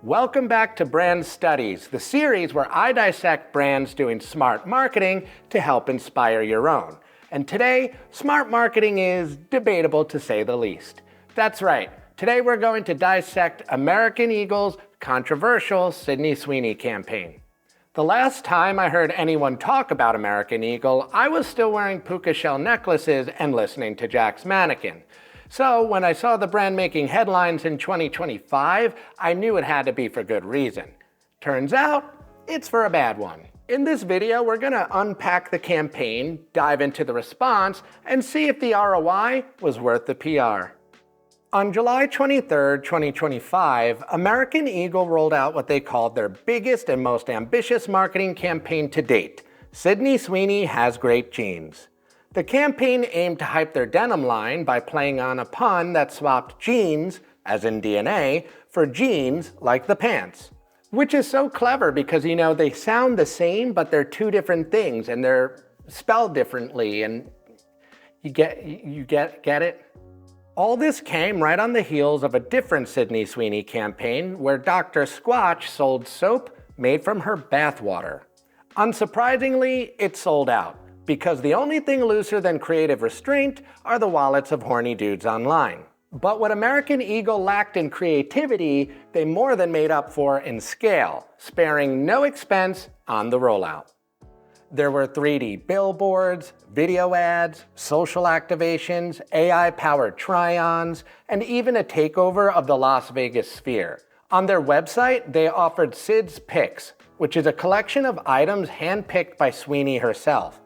Welcome back to Brand Studies, the series where I dissect brands doing smart marketing to help inspire your own. And today, smart marketing is debatable to say the least. That's right, today we're going to dissect American Eagle's controversial Sydney Sweeney campaign. The last time I heard anyone talk about American Eagle, I was still wearing puka shell necklaces and listening to Jack's Mannequin. So when I saw the brand making headlines in 2025, I knew it had to be for good reason. Turns out, it's for a bad one. In this video, we're gonna unpack the campaign, dive into the response, and see if the ROI was worth the PR. On July 23, 2025, American Eagle rolled out what they called their biggest and most ambitious marketing campaign to date, Sydney Sweeney Has Great Jeans. The campaign aimed to hype their denim line by playing on a pun that swapped jeans, as in DNA, for jeans like the pants. Which is so clever because, they sound the same, but they're two different things and they're spelled differently, and you get it? All this came right on the heels of a different Sydney Sweeney campaign where Dr. Squatch sold soap made from her bathwater. Unsurprisingly, it sold out, because the only thing looser than creative restraint are the wallets of horny dudes online. But what American Eagle lacked in creativity, they more than made up for in scale, sparing no expense on the rollout. There were 3D billboards, video ads, social activations, AI-powered try-ons, and even a takeover of the Las Vegas Sphere. On their website, they offered Syd's Picks, which is a collection of items handpicked by Sweeney herself.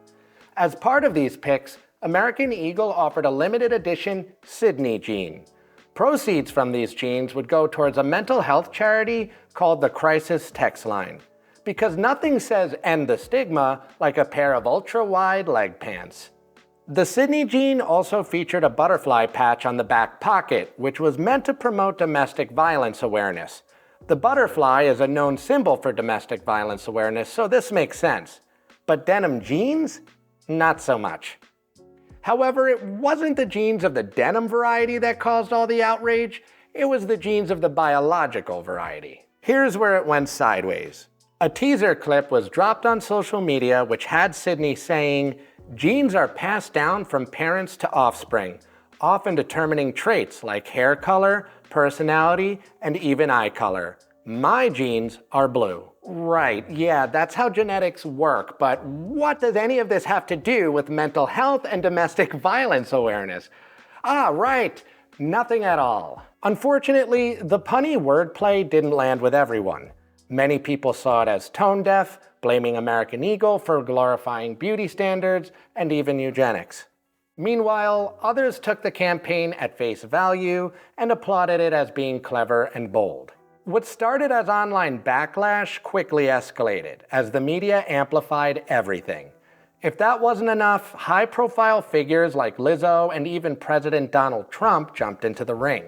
As part of these picks, American Eagle offered a limited edition Sydney jean. Proceeds from these jeans would go towards a mental health charity called the Crisis Text Line, because nothing says end the stigma like a pair of ultra-wide leg pants. The Sydney jean also featured a butterfly patch on the back pocket, which was meant to promote domestic violence awareness. The butterfly is a known symbol for domestic violence awareness, so this makes sense. But denim jeans? Not so much. However, it wasn't the jeans of the denim variety that caused all the outrage, it was the jeans of the biological variety. Here's where it went sideways. A teaser clip was dropped on social media which had Sydney saying, "Genes are passed down from parents to offspring, often determining traits like hair color, personality, and even eye color. My genes are blue." Right, yeah, that's how genetics work, but what does any of this have to do with mental health and domestic violence awareness? Right, nothing at all. Unfortunately, the punny wordplay didn't land with everyone. Many people saw it as tone deaf, blaming American Eagle for glorifying beauty standards and even eugenics. Meanwhile, others took the campaign at face value and applauded it as being clever and bold. What started as online backlash quickly escalated as the media amplified everything. If that wasn't enough, high-profile figures like Lizzo and even President Donald Trump jumped into the ring.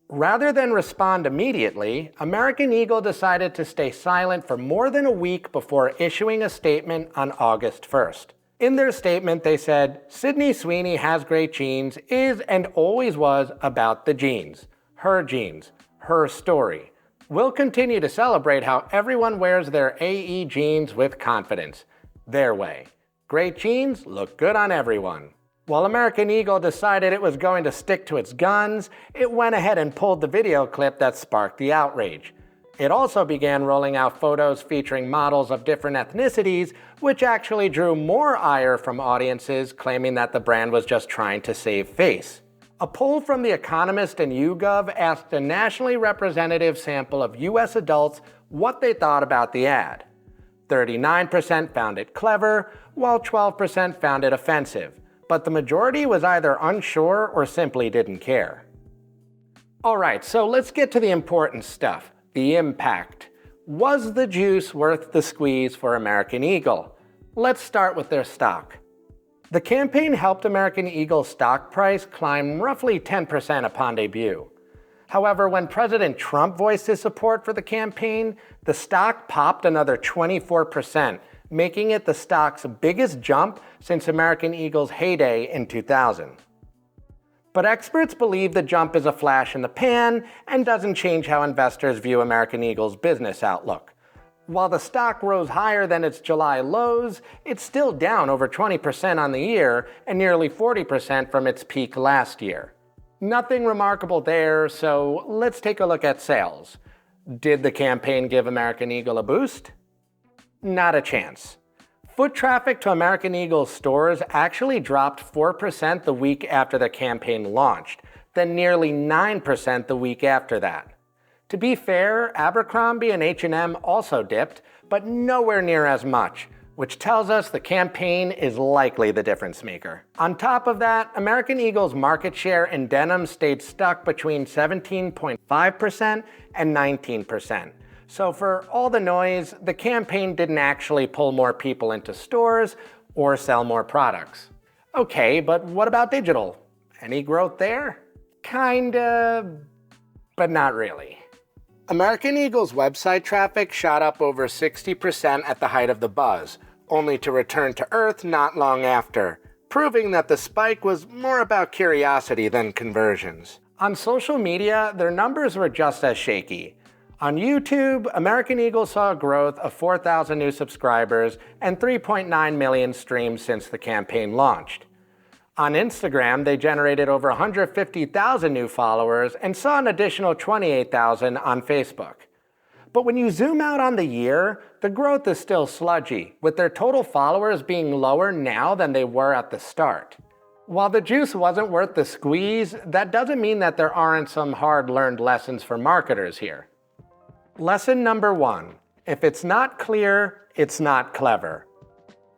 Rather than respond immediately, American Eagle decided to stay silent for more than a week before issuing a statement on August 1st. In their statement, they said, "Sydney Sweeney Has Great Jeans is and always was about the jeans. Her story. We'll continue to celebrate how everyone wears their AE jeans with confidence. Their way. Great jeans look good on everyone." While American Eagle decided it was going to stick to its guns, it went ahead and pulled the video clip that sparked the outrage. It also began rolling out photos featuring models of different ethnicities, which actually drew more ire from audiences claiming that the brand was just trying to save face. A poll from the Economist and YouGov asked a nationally representative sample of US adults what they thought about the ad. 39% found it clever, while 12% found it offensive, but the majority was either unsure or simply didn't care. Alright, so let's get to the important stuff, the impact. Was the juice worth the squeeze for American Eagle? Let's start with their stock. The campaign helped American Eagle's stock price climb roughly 10% upon debut. However, when President Trump voiced his support for the campaign, the stock popped another 24%, making it the stock's biggest jump since American Eagle's heyday in 2000. But experts believe the jump is a flash in the pan and doesn't change how investors view American Eagle's business outlook. While the stock rose higher than its July lows, it's still down over 20% on the year and nearly 40% from its peak last year. Nothing remarkable there, so let's take a look at sales. Did the campaign give American Eagle a boost? Not a chance. Foot traffic to American Eagle stores actually dropped 4% the week after the campaign launched, then nearly 9% the week after that. To be fair, Abercrombie and H&M also dipped, but nowhere near as much, which tells us the campaign is likely the difference maker. On top of that, American Eagle's market share in denim stayed stuck between 17.5% and 19%. So for all the noise, the campaign didn't actually pull more people into stores or sell more products. Okay, but what about digital? Any growth there? Kinda, but not really. American Eagle's website traffic shot up over 60% at the height of the buzz, only to return to earth not long after, proving that the spike was more about curiosity than conversions. On social media, their numbers were just as shaky. On YouTube, American Eagle saw a growth of 4,000 new subscribers and 3.9 million streams since the campaign launched. On Instagram, they generated over 150,000 new followers and saw an additional 28,000 on Facebook. But when you zoom out on the year, the growth is still sludgy, with their total followers being lower now than they were at the start. While the juice wasn't worth the squeeze, that doesn't mean that there aren't some hard-learned lessons for marketers here. Lesson number 1. If it's not clear, it's not clever.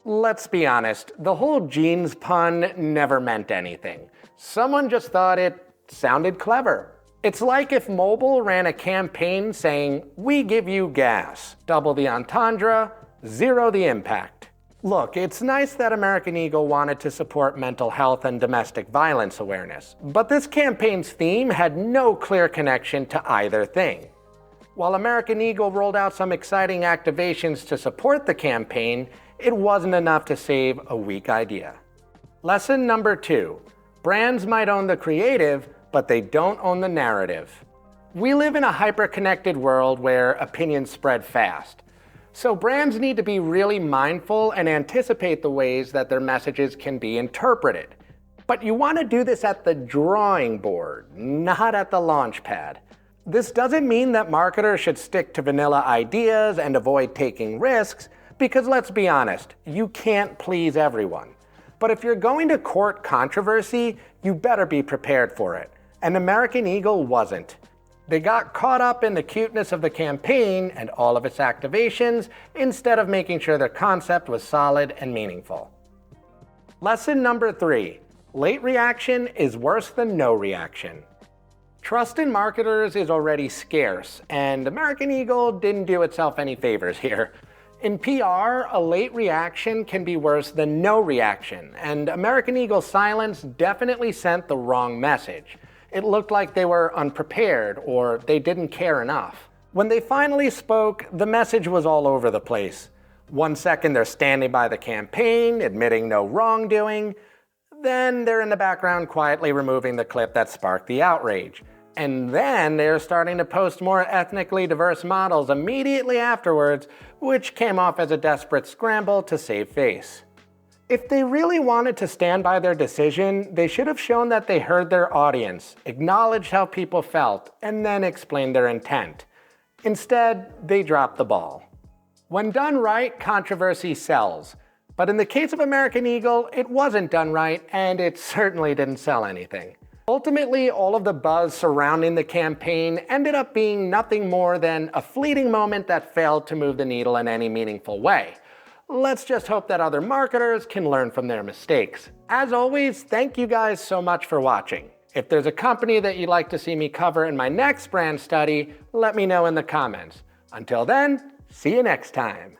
Let's be honest, the whole jeans pun never meant anything. Someone just thought it sounded clever. It's like if Mobil ran a campaign saying, "We give you gas, double the entendre, zero the impact." Look, it's nice that American Eagle wanted to support mental health and domestic violence awareness, but this campaign's theme had no clear connection to either thing. While American Eagle rolled out some exciting activations to support the campaign, it wasn't enough to save a weak idea. Lesson number 2. Brands might own the creative, but they don't own the narrative. We live in a hyper-connected world where opinions spread fast. So brands need to be really mindful and anticipate the ways that their messages can be interpreted. But you want to do this at the drawing board, not at the launch pad. This doesn't mean that marketers should stick to vanilla ideas and avoid taking risks, because let's be honest, you can't please everyone. But if you're going to court controversy, you better be prepared for it. And American Eagle wasn't. They got caught up in the cuteness of the campaign and all of its activations instead of making sure their concept was solid and meaningful. Lesson number 3. Late reaction is worse than no reaction. Trust in marketers is already scarce, and American Eagle didn't do itself any favors here. In PR, a late reaction can be worse than no reaction, and American Eagle's silence definitely sent the wrong message. It looked like they were unprepared or they didn't care enough. When they finally spoke, the message was all over the place. One second they're standing by the campaign, admitting no wrongdoing. Then they're in the background quietly removing the clip that sparked the outrage. And then they're starting to post more ethnically diverse models immediately afterwards, which came off as a desperate scramble to save face. If they really wanted to stand by their decision, they should have shown that they heard their audience, acknowledged how people felt, and then explained their intent. Instead, they dropped the ball. When done right, controversy sells. But in the case of American Eagle, it wasn't done right, and it certainly didn't sell anything. Ultimately, all of the buzz surrounding the campaign ended up being nothing more than a fleeting moment that failed to move the needle in any meaningful way. Let's just hope that other marketers can learn from their mistakes. As always, thank you guys so much for watching. If there's a company that you'd like to see me cover in my next brand study, let me know in the comments. Until then, see you next time.